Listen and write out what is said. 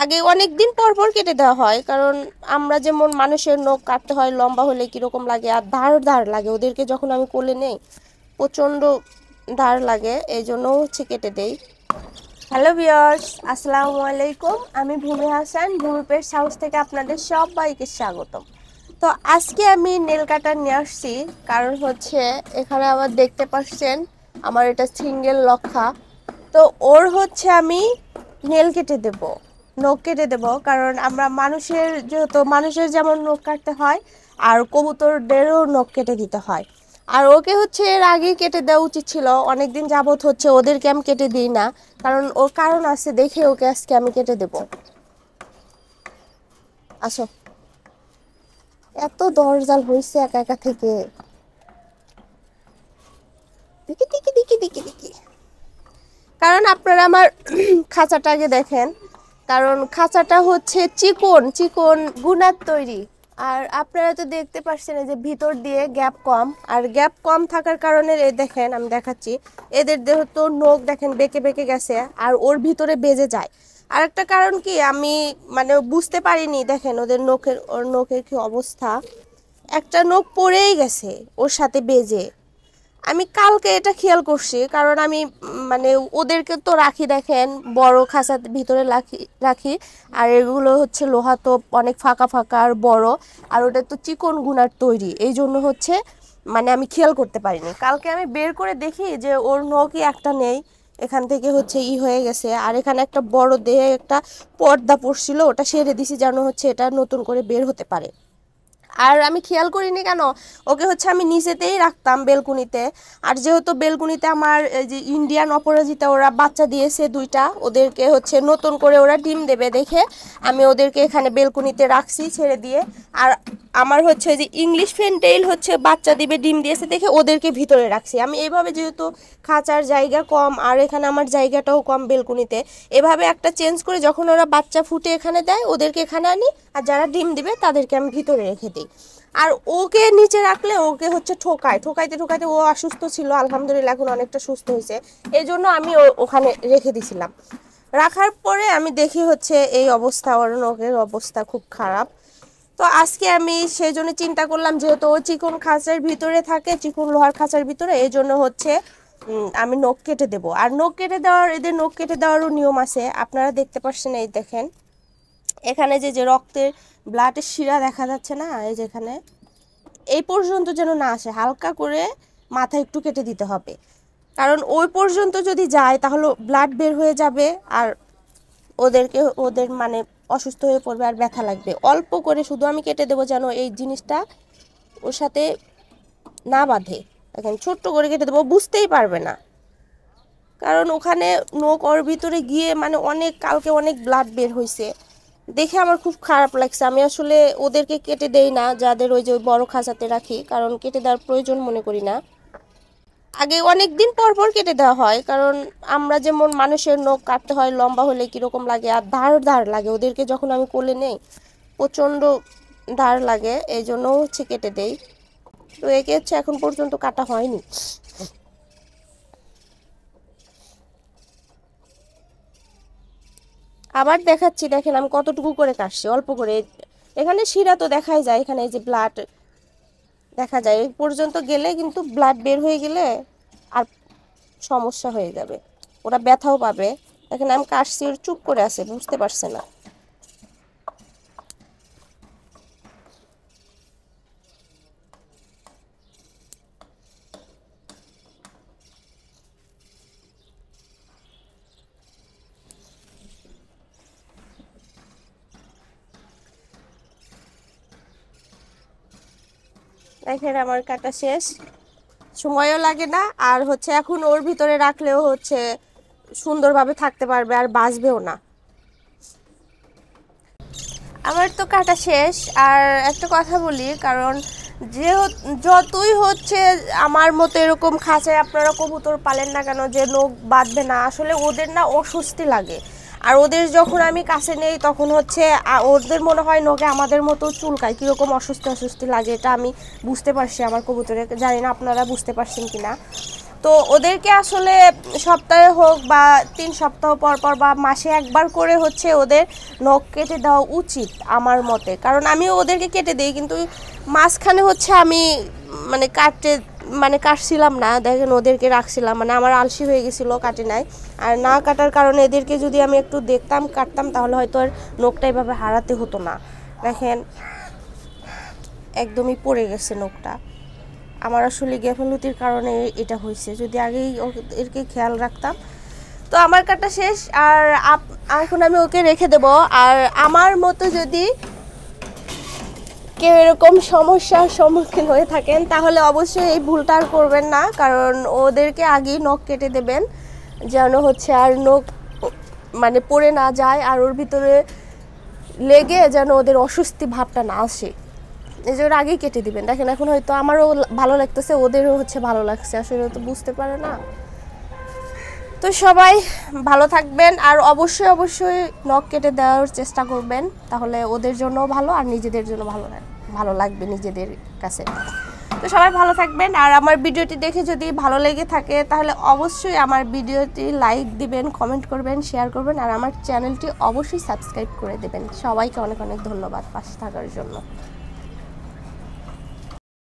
আগে অনেক দিন পর পর কেটে দেওয়া হয়, কারণ আমরা যেমন মানুষের নখ কাটতে হয় লম্বা হলে কীরকম লাগে আর ধার ধার লাগে, ওদেরকে যখন আমি কোলে নেই প্রচণ্ড ধার লাগে, এই জন্য হচ্ছে কেটে দেই। হ্যালো ভিউয়ার্স, আসসালামু আলাইকুম। আমি ভূমি হাসান, ভূমি পেটস হাউস থেকে আপনাদের সবাইকে স্বাগতম। তো আজকে আমি নেল কাটার নিয়ে আসছি, কারণ হচ্ছে এখানে আবার দেখতে পাচ্ছেন আমার এটা সিঙ্গেল লক্ষা। তো ওর হচ্ছে আমি নেল কেটে দেব, নখ কেটে দেব, কারণ আমরা মানুষের যেহেতু মানুষের যেমন নখ কাটতে হয় আর কবুতরদেরও নখ কেটে দিতে হয়। আর ওকে হচ্ছে এর আগেই কেটে দেওয়া উচিত ছিল, অনেকদিন যাবত হচ্ছে ওদেরকে আমি কেটে দিই না, কারণ ওর কারণ আছে দেখে ওকে আজকে আমি কেটে দেব। আসো, এত দরজাল হয়েছে একা একা থেকে, দেখি দেখি দেখি দেখি দেখি। কারণ আপনারা আমার খাঁচাটা আগে দেখেন, কারণ খাঁচাটা হচ্ছে চিকন চিকন গুনার তৈরি। আর আপনারা তো দেখতে পাচ্ছেন যে ভিতর দিয়ে গ্যাপ কম, আর গ্যাপ কম থাকার কারণে এই দেখেন আমি দেখাচ্ছি, এদের দেহ তো নখ দেখেন বেঁকে বেঁকে গেছে আর ওর ভিতরে বেজে যায়। আর একটা কারণ কি আমি মানে বুঝতে পারিনি, দেখেন ওর নখের কি অবস্থা, একটা নখ পড়েই গেছে ওর সাথে বেজে। আমি কালকে এটা খেয়াল করছি, কারণ আমি মানে ওদেরকে তো রাখি দেখেন বড় খাঁচার ভিতরে রাখি রাখি আর এগুলো হচ্ছে লোহা তো অনেক ফাঁকা ফাঁকা আর বড়, আর ওটা তো চিকন গুনার তৈরি, এই জন্য হচ্ছে মানে আমি খেয়াল করতে পারিনি। কালকে আমি বের করে দেখি যে ওর নখই একটা নেই, এখান থেকে হচ্ছে হয়ে গেছে। আর এখানে একটা বড় দেহে একটা পর্দা পড়ছিল, ওটা সেরে দিছি যেন হচ্ছে এটা নতুন করে বের হতে পারে। আর আমি খেয়াল করিনি কেন, ওকে হচ্ছে আমি নিচেতেই রাখতাম বেলকুনিতে। আর যেহেতু বেলকুনিতে আমার এই যে ইন্ডিয়ান অপরাজিতা ওরা বাচ্চা দিয়েছে দুইটা, ওদেরকে হচ্ছে নতুন করে ওরা ডিম দেবে দেখে আমি ওদেরকে এখানে বেলকুনিতে রাখছি ছেড়ে দিয়ে। আর আমার হচ্ছে যে ইংলিশ ফেনটেইল হচ্ছে বাচ্চা দিবে ডিম দিয়েছে দেখে ওদেরকে ভিতরে রাখছি আমি। এইভাবে যেহেতু খাঁচার জায়গা কম আর এখানে আমার জায়গাটাও কম বেলকুনিতে, এভাবে একটা চেঞ্জ করে যখন ওরা বাচ্চা ফুটে এখানে দেয় ওদেরকে এখানে আনি, আর যারা ডিম দিবে তাদেরকে আমি ভিতরে রেখে দিই। আর ওকে নিচে রাখলে ওকে হচ্ছে ঠোকাইতে ঠোকাইতে ও অসুস্থ ছিল, আলহামদুলিল্লাহ এখন অনেকটা সুস্থ হয়েছে, এই জন্য আমি ওখানে রেখে দিছিলাম। রাখার পরে আমি দেখি হচ্ছে এই অবস্থা, ওর নখের অবস্থা খুব খারাপ। তো আজকে আমি সেই জন্য চিন্তা করলাম, যেহেতু ও চিকন খাঁচার ভিতরে থাকে, চিকন লোহার খাঁচার ভিতরে, এই জন্য হচ্ছে আমি নখ কেটে দেবো। আর নখ কেটে দেওয়ার এদের নখ কেটে দেওয়ারও নিয়ম আছে, আপনারা দেখতে পাচ্ছেন এই দেখেন এখানে যে যে রক্তের ব্লাডের শিরা দেখা যাচ্ছে না, এই যেখানে এই পর্যন্ত যেন না আসে, হালকা করে মাথা একটু কেটে দিতে হবে, কারণ ওই পর্যন্ত যদি যায় তাহলে ব্লাড বের হয়ে যাবে আর ওদের মানে অসুস্থ হয়ে পড়বে আর ব্যথা লাগবে। অল্প করে শুধু আমি কেটে দেবো যেন এই জিনিসটা ওর সাথে না বাঁধে। এখন ছোট্ট করে কেটে দেবো, বুঝতেই পারবে না, কারণ ওখানে নখ ওর ভিতরে গিয়ে মানে কালকে অনেক ব্লাড বের হয়েছে দেখে আমার খুব খারাপ লাগছে। আমি আসলে ওদেরকে কেটে দেই না, যাদের ওই যে বড় খাঁচাতে রাখি, কারণ কেটে দেওয়ার প্রয়োজন মনে করি না। আগে অনেক দিন পর পর কেটে দেওয়া হয়, কারণ আমরা যেমন মানুষের নখ কাটতে হয় লম্বা হলে কীরকম লাগে আর ধার ধার লাগে, ওদেরকে যখন আমি কোলে নেই প্রচণ্ড ধার লাগে, এই জন্য হচ্ছে কেটে দেই। তো একে হচ্ছে এখন পর্যন্ত কাটা হয়নি। আবার দেখাচ্ছি, দেখেন আমি কতটুকু করে কাটছি, অল্প করে। এখানে শিরা তো দেখাই যায়, এখানে এই যে ব্লাড দেখা যায়, এই পর্যন্ত গেলে কিন্তু ব্লাড বের হয়ে গেলে আর সমস্যা হয়ে যাবে, ওরা ব্যথাও পাবে। দেখেন আমি কাশছি, ওর চুপ করে আছে, বুঝতে পারছে না। দেখেন আমার কাটা শেষ, সময়ও লাগে না, আর হচ্ছে এখন ওর ভিতরে রাখলেও হচ্ছে সুন্দরভাবে থাকতে পারবে আর বাঁচবেও না। আমার তো কাটা শেষ। আর একটা কথা বলি, কারণ যে যতই হচ্ছে আমার মতো এরকম খাঁচায় আপনারা কবুতর পালেন না কেন যে নখ বাঁধবে না, আসলে ওদের না অস্বস্তি লাগে। আর ওদের যখন আমি কাছে নেই তখন হচ্ছে ওদের মনে হয় নখে আমাদের মতো চুলকায়, কীরকম অস্বস্তি অস্বস্তি লাগে, এটা আমি বুঝতে পারছি আমার কবুতরে, জানি না আপনারা বুঝতে পারছেন কি না। তো ওদেরকে আসলে সপ্তাহে হোক বা 3 সপ্তাহ পর পর বা মাসে একবার করে হচ্ছে ওদের নখ কেটে দেওয়া উচিত আমার মতে। কারণ আমিও ওদেরকে কেটে দিই, কিন্তু মাঝখানে হচ্ছে আমি কাটছিলাম না, দেখেন ওদেরকে রাখছিলাম, মানে আমার আলসি হয়ে গেছিলো, কাটে নাই। আর না কাটার কারণে এদেরকে যদি আমি একটু দেখতাম কাটতাম তাহলে হয়তো আর নখটা এভাবে হারাতে হতো না। দেখেন একদমই পড়ে গেছে নখটা। আমার আসলে গাফিলতির কারণে এটা হয়েছে, যদি আগেই ওদেরকে খেয়াল রাখতাম। তো আমার কাটা শেষ, আর এখন আমি ওকে রেখে দেব। আর আমার মতো যদি কেউ এরকম সমস্যার সম্মুখীন হয়ে থাকেন তাহলে অবশ্যই এই ভুলটা আর করবেন না, কারণ ওদেরকে আগেই নখ কেটে দেবেন যেন হচ্ছে আর নখ মানে পড়ে না যায়, আর ওর ভিতরে লেগে যেন ওদের অস্বস্তি ভাবটা না আসে, এই জন্য আগেই কেটে দিবেন। দেখেন এখন হয়তো আমারও ভালো লাগতেছে, ওদেরও হচ্ছে ভালো লাগছে, আসলে তো বুঝতে পারে না। তো সবাই ভালো থাকবেন, আর অবশ্যই অবশ্যই নখ কেটে দেওয়ার চেষ্টা করবেন, তাহলে ওদের জন্য ভালো আর নিজেদের জন্য ভালো লাগবে নিজেদের কাছে। তো সবাই ভালো থাকবেন, আর আমার ভিডিওটি দেখে যদি ভালো লেগে থাকে তাহলে অবশ্যই আমার ভিডিওটি লাইক দিবেন, কমেন্ট করবেন, শেয়ার করবেন, আর আমার চ্যানেলটি অবশ্যই সাবস্ক্রাইব করে দেবেন। সবাইকে অনেক অনেক ধন্যবাদ পাশে থাকার জন্য।